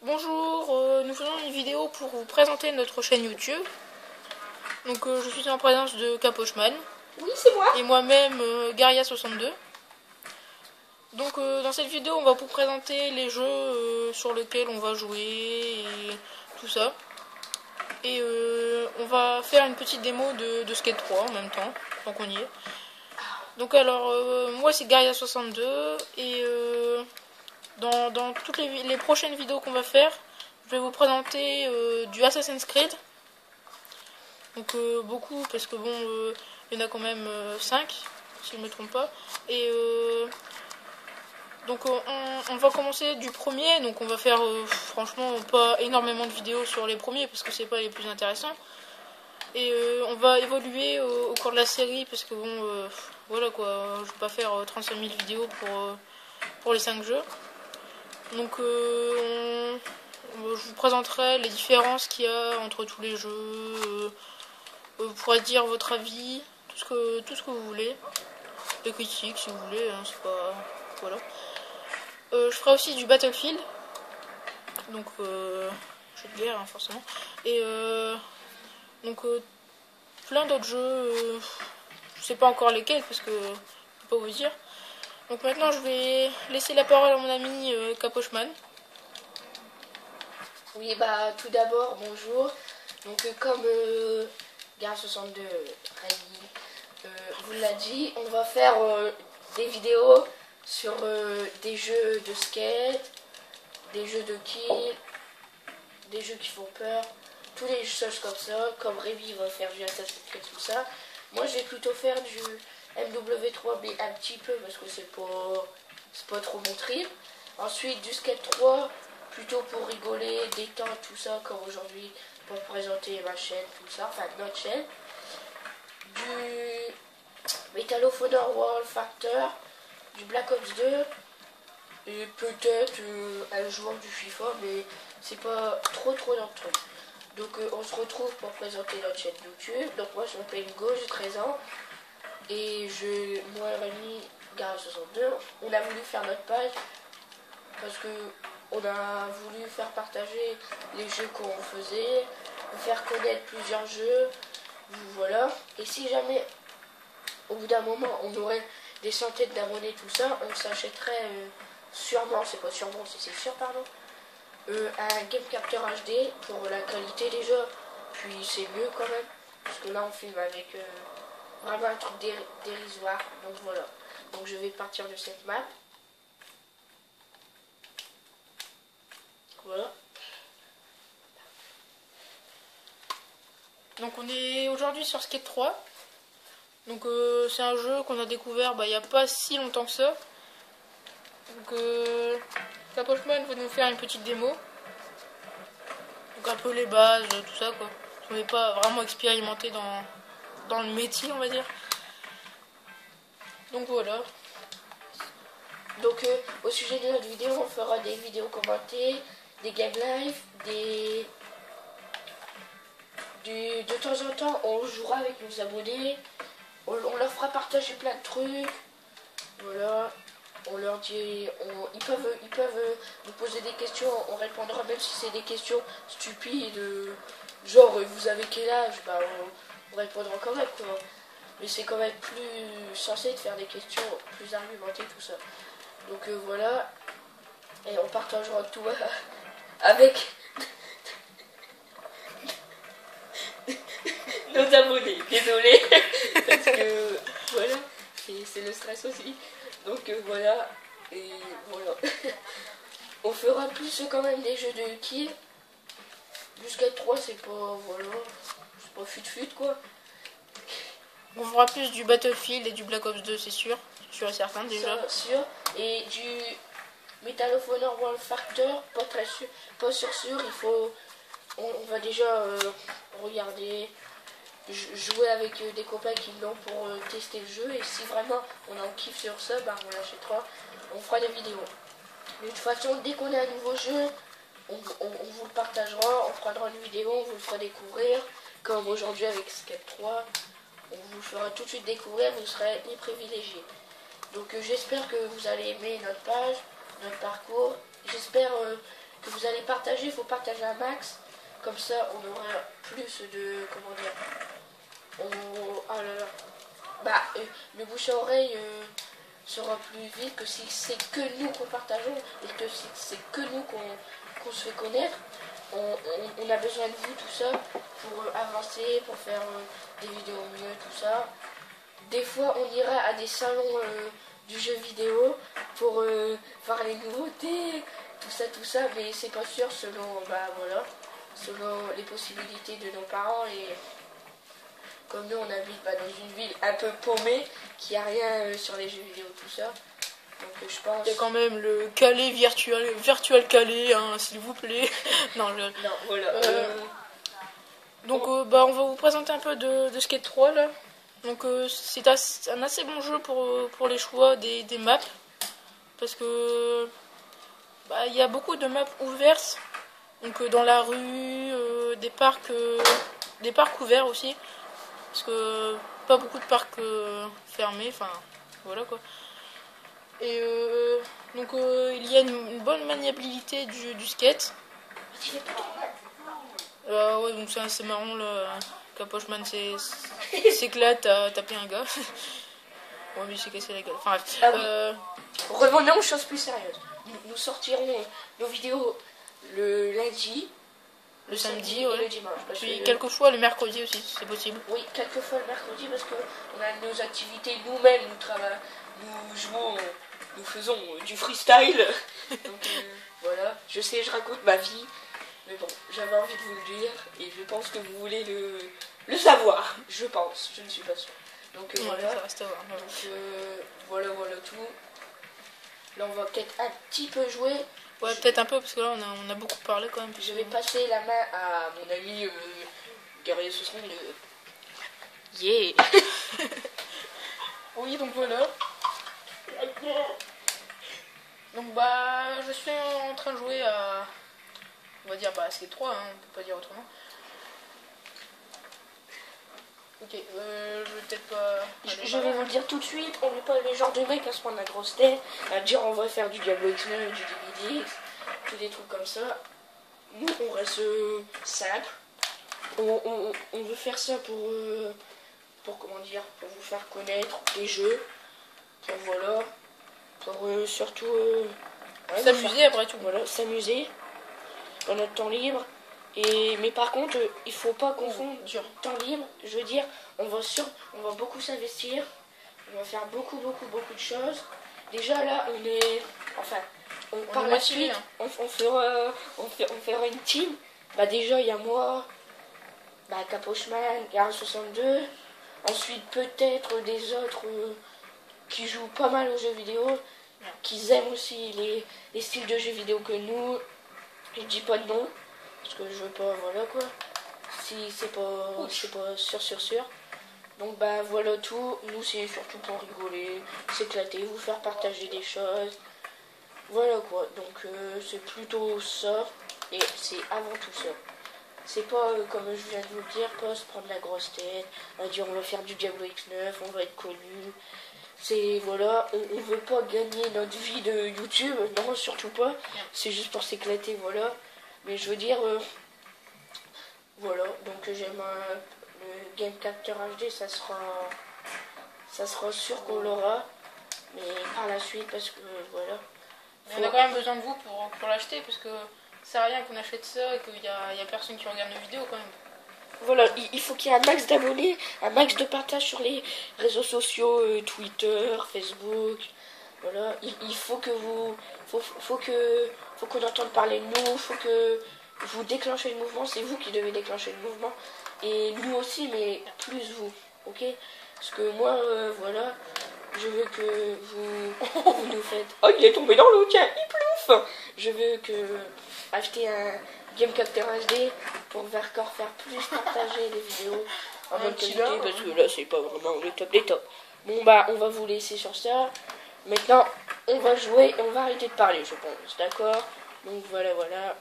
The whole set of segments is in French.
Bonjour, nous faisons une vidéo pour vous présenter notre chaîne YouTube. Donc je suis en présence de Capochman. Oui, c'est moi. Et moi-même, Garia62. Donc dans cette vidéo, on va vous présenter les jeux sur lesquels on va jouer et tout ça. Et on va faire une petite démo de Skate 3 en même temps, tant qu'on y est. Donc alors, moi c'est Garia62 et dans toutes les prochaines vidéos qu'on va faire, je vais vous présenter du Assassin's Creed. Donc beaucoup, parce que bon, il y en a quand même 5, si je ne me trompe pas. Et donc on va commencer du premier, donc on va faire franchement pas énormément de vidéos sur les premiers, parce que c'est pas les plus intéressants. Et on va évoluer au cours de la série, parce que bon, voilà quoi, je vais pas faire 35 000 vidéos pour les 5 jeux. Donc je vous présenterai les différences qu'il y a entre tous les jeux. Vous pourrez dire votre avis, tout ce que vous voulez. Des critiques si vous voulez, hein, c'est pas... Voilà. Je ferai aussi du Battlefield. Donc jeu de guerre hein, forcément. Et donc plein d'autres jeux. Je sais pas encore lesquels parce que je peux pas vous dire. Donc maintenant je vais laisser la parole à mon ami Capochman. Oui, bah tout d'abord, bonjour. Donc comme Gar62 vous l'a dit, on va faire des vidéos sur des jeux de skate, des jeux de kill, des jeux qui font peur, tous les choses comme ça, comme Rémi va faire du Assassin's Creed, tout ça. Moi je vais plutôt faire du MW3 mais un petit peu parce que c'est pas trop mon trip. Ensuite du Skate 3 plutôt pour rigoler, détendre, tout ça, comme aujourd'hui pour présenter ma chaîne, tout ça, enfin notre chaîne. Du Medal of Honor World Factor, du Black Ops 2 et peut-être un joueur du FIFA, mais c'est pas trop dans le truc. Donc on se retrouve pour présenter notre chaîne YouTube. Donc moi je m'appelle Hugo, j'ai 13 ans. Et moi et Rémi, Gara62, on a voulu faire notre page parce que on a voulu faire partager les jeux qu'on faisait, faire connaître plusieurs jeux, voilà. Et si jamais, au bout d'un moment, on aurait des centaines d'abonnés, tout ça, on s'achèterait sûrement, c'est pas sûrement, c'est sûr, pardon, un Game Capture HD pour la qualité des jeux. Puis c'est mieux quand même, parce que là on filme avec vraiment un truc dérisoire. Donc voilà. Donc je vais partir de cette map. Voilà. Donc on est aujourd'hui sur Skate 3. Donc c'est un jeu qu'on a découvert il n'y a pas si longtemps que ça. Donc Capochman va nous faire une petite démo. Donc un peu les bases, tout ça quoi. On n'est pas vraiment expérimenté dans le métier on va dire. Donc voilà. Donc au sujet de notre vidéo, on fera des vidéos commentées, des game live, de temps en temps on jouera avec nos abonnés, on leur fera partager plein de trucs. Voilà. On leur dit, ils peuvent nous poser des questions, on répondra même si c'est des questions stupides, genre vous avez quel âge, bah on répondra quand même quoi. Mais c'est quand même plus censé de faire des questions plus argumentées, tout ça. Donc voilà, et on partagera tout avec nos abonnés, désolé, parce que voilà, c'est le stress aussi. Donc voilà, et voilà. On fera plus quand même des jeux de kill. Jusqu'à 3 c'est pas, voilà, c'est pas fut quoi. On fera plus du Battlefield et du Black Ops 2 c'est sûr et certain déjà. Ça, sûr. Et du Medal of Honor World Factor, pas très sûr, pas sûr, il faut, on va déjà regarder, jouer avec des copains qui l'ont pour tester le jeu, et si vraiment on en kiffe sur ça, bah on l'achètera, on fera des vidéos. De toute façon, dès qu'on a un nouveau jeu, on vous le partagera, on prendra une vidéo, on vous le fera découvrir, comme aujourd'hui avec Skate 3, on vous le fera tout de suite découvrir, vous serez les privilégiés. Donc j'espère que vous allez aimer notre page, notre parcours, j'espère que vous allez partager, il faut partager un max. Comme ça, on aura plus de... Comment dire oh là là. Bah, le bouche à oreille sera plus vite que si c'est que nous qu'on partageons et que si c'est que nous qu'on se fait connaître. On a besoin de vous, tout ça, pour avancer, pour faire des vidéos mieux, tout ça. Des fois, on ira à des salons du jeu vidéo pour voir les nouveautés, tout ça, mais c'est pas sûr selon, bah voilà, selon les possibilités de nos parents et comme nous on habite dans une ville un peu paumée, qui a rien sur les jeux vidéo, tout ça. Donc je pense... Il y a quand même le Calais virtual Calais, hein, s'il vous plaît. Non, voilà. Donc bah, on va vous présenter un peu de Skate 3 là. Donc c'est un assez bon jeu pour les choix des maps. Parce que bah, y a beaucoup de maps ouvertes. Donc dans la rue, des parcs ouverts aussi. Parce que pas beaucoup de parcs fermés, enfin voilà quoi. Et donc il y a une bonne maniabilité du skate. Ouais, donc c'est assez marrant là. Capochman s'éclate à taper un gars. Ouais, mais il s'est cassé la gueule. Enfin bref. Ah oui. Revenons aux choses plus sérieuses. Nous sortirons nos vidéos le lundi, le samedi et le dimanche. Puis quelquefois le mercredi aussi, c'est possible. Oui, quelquefois le mercredi parce qu'on a nos activités nous-mêmes, nous jouons, nous faisons du freestyle. Donc voilà, je sais, je raconte ma vie. Mais bon, j'avais envie de vous le dire et je pense que vous voulez le savoir. Je pense, je ne suis pas sûre. Donc voilà, ça reste à voir. Donc, voilà tout. Là on va peut-être un petit peu jouer. Ouais, peut-être un peu parce que là on a beaucoup parlé quand même. Je vais passer la main à mon ami Guerrier 62. Yeah. Oui, donc voilà. Donc bah je suis en train de jouer à... On va dire bah c'est 3, hein, on peut pas dire autrement. Ok, je vais peut-être pas... Je vais vous le dire tout de suite, on n'est pas les genres de mecs à se prendre la grosse tête, à dire on va faire du Diablo X9, du DBD, tous des trucs comme ça. Nous on reste simple. On veut faire ça pour comment dire, pour vous faire connaître les jeux, pour voilà, pour surtout ouais, s'amuser après tout. Voilà, s'amuser dans notre temps libre. Mais par contre, il faut pas confondre temps libre. Je veux dire, on va beaucoup s'investir. On va faire beaucoup de choses. Déjà là, par la suite, on fera une team. Bah déjà, il y a moi, bah Capochman, Garage 62. Ensuite, peut-être des autres qui jouent pas mal aux jeux vidéo, qui aiment aussi les styles de jeux vidéo que nous. Je dis pas de nom. Parce que je veux pas, voilà quoi. Si c'est pas sûr. Donc bah voilà tout. Nous c'est surtout pour rigoler, s'éclater, vous faire partager des choses. Voilà quoi. Donc c'est plutôt ça. Et c'est avant tout ça. C'est pas comme je viens de vous le dire, pas se prendre la grosse tête, à dire on va faire du Diablo X9, on va être connu. C'est voilà, on veut pas gagner notre vie de YouTube, non surtout pas. C'est juste pour s'éclater, voilà. Mais je veux dire, voilà, donc j'aime le Game Capture HD, ça sera sûr qu'on l'aura, mais par la suite, parce que voilà. On a quand même besoin de vous pour l'acheter, parce que ça sert à rien qu'on achète ça et qu'il y a personne qui regarde nos vidéos quand même. Voilà, il faut qu'il y ait un max d'abonnés, un max de partage sur les réseaux sociaux, Twitter, Facebook. Voilà, il faut que faut qu'on entende parler de nous, faut que vous déclenchez le mouvement, c'est vous qui devez déclencher le mouvement. Et nous aussi, mais plus vous, ok? Parce que moi, voilà, je veux que vous nous faites... Oh, il est tombé dans l'eau, tiens, il plouffe. Je veux que acheter un Game Capture HD pour encore faire plus partager les vidéos en bonne qualité, parce que là, c'est pas vraiment le top des tops. Bon, bah, on va vous laisser sur ça. Maintenant, on va jouer et on va arrêter de parler, je pense, d'accord? Donc voilà.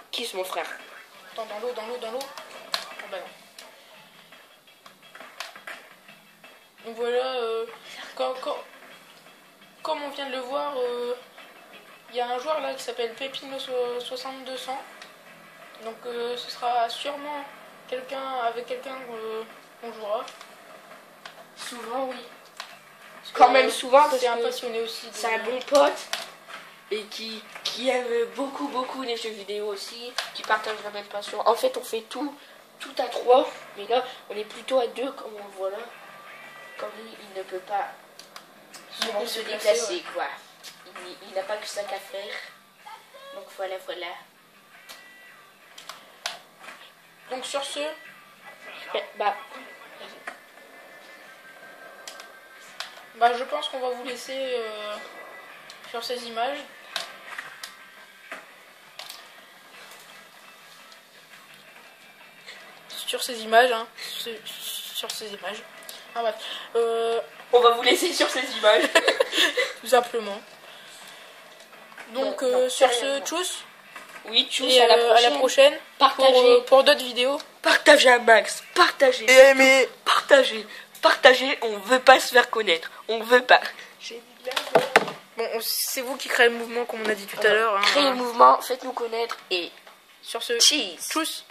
Kiss mon frère. Attends, dans l'eau. Ah bah non. Donc voilà, comme on vient de le voir, Il y a un joueur là qui s'appelle Pepino 6200. Donc ce sera sûrement avec quelqu'un qu'on jouera. Souvent, oui. Quand même souvent, parce c'est un que passionné aussi. c'est un bon pote et qui aime beaucoup les jeux vidéo aussi, qui partage la même passion. En fait, on fait tout à 3, mais là, on est plutôt à 2, comme on le voit là. Comme lui, il ne peut pas souvent se déplacer, ouais. quoi. Il n'a pas que ça qu'à faire. Donc voilà. Donc sur ce, je pense qu'on va vous laisser sur ces images. Sur ces images, hein. Sur ces images. Ah, bref. On va vous laisser sur ces images. Tout simplement. Donc non, sur ce, tchuss. Oui, tchuss, et à la prochaine. Partagez. Pour d'autres vidéos. Partagez un max. Partagez. Et aimez. Partagez. On veut pas se faire connaître. On veut pas. Bon, c'est vous qui créez le mouvement, comme on a dit tout à l'heure. Hein. Créez le mouvement, faites-nous connaître et sur ce, cheese. Tchuss.